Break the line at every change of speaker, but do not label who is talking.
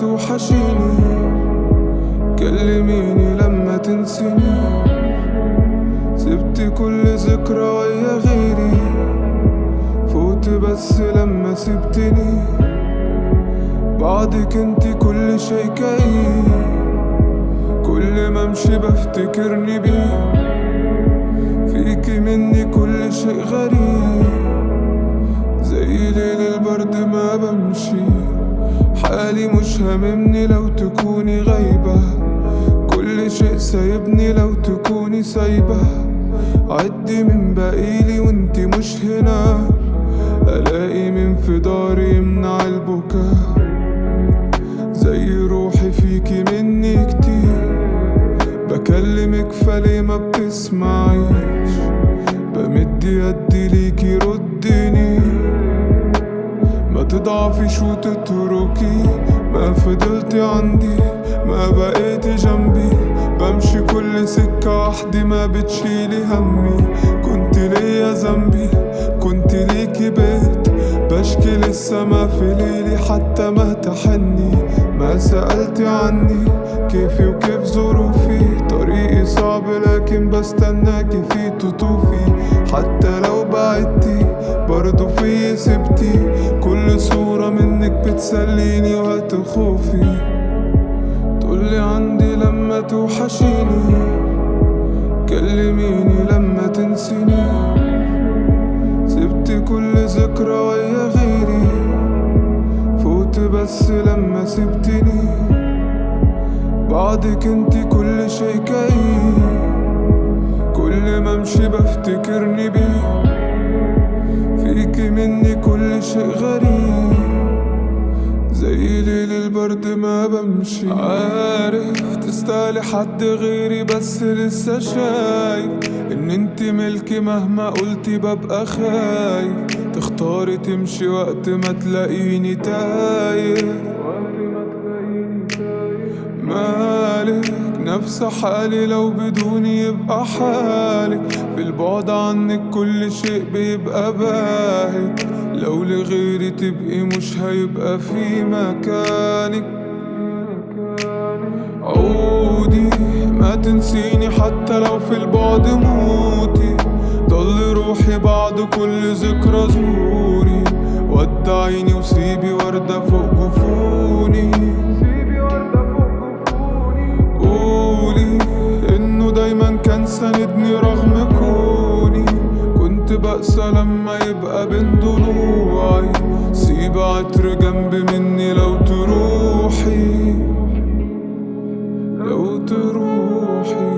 توحشيني، كلميني لما تنسيني. سبت كل ذكرى ويا غيري، فوت بس لما سبتني. بعدك انتي كل شي كئيب، كل ما امشي بفتكرني بيه. فيكي مني كل شيء غريب، زي ليل البرد ما بمشي. حالي مش هاممني لو تكوني غايبة، كل شيء سايبني لو تكوني سايبة. عدي من بقيلي وانتي مش هنا، الاقي من في داري يمنع البكاء. زي روحي فيكي مني كتير، بكلمك فليه ما بتسمعيش. بمد يدي ليكي رديني، ما تضعفيش وتتركي. ما فضلتي عندي، ما بقيتي جنبي. بمشي كل سكة وحدي ما بتشيلي همي. كنت ليا ذنبي، كنت ليكي بيت. بشكي لسه ما في ليلي حتى ما تحني. ما سألتي عني كيفي وكيف ظروفي. طريقي صعب لكن بستناكي فيه تطوفي. حتى لو بعدتي برضو فيي سبتي. كل صورة منك بتسليني وقت خوفي. تقولي عندي لما توحشيني، كلميني لما تنسيني. سبت كل ذكرى ويا غيري، فوت بس لما سبتني. بعدك انتي كل شي كئيب، كل ما امشي بفتكرني بيه. فيكي مني كل شيء غريب، زي ليل البرد ما بمشي. عارف تستاهلي حد غيري، بس لسه شايف ان انتي ملكي. مهما قلتي ببقى خايف تختاري تمشي وقت ما تلاقيني تايه. مالك نفس حالي، لو بدوني يبقى حالك. في البعد عنك كل شيء بيبقى باهت. لو لغيري تبقي مش هيبقى في مكانك. عودي ما تنسيني حتى لو في البعد موتي. ضل روحي بعد كل ذكرى زوري. ودعيني وسيبي وردة فوق جفوني. قولي انه دايما كان ساندني رغم كوني. كنت بأسى لما يبقى بين ضلوعي. سيب عطر جنب مني لو تروحي، لو تروحي.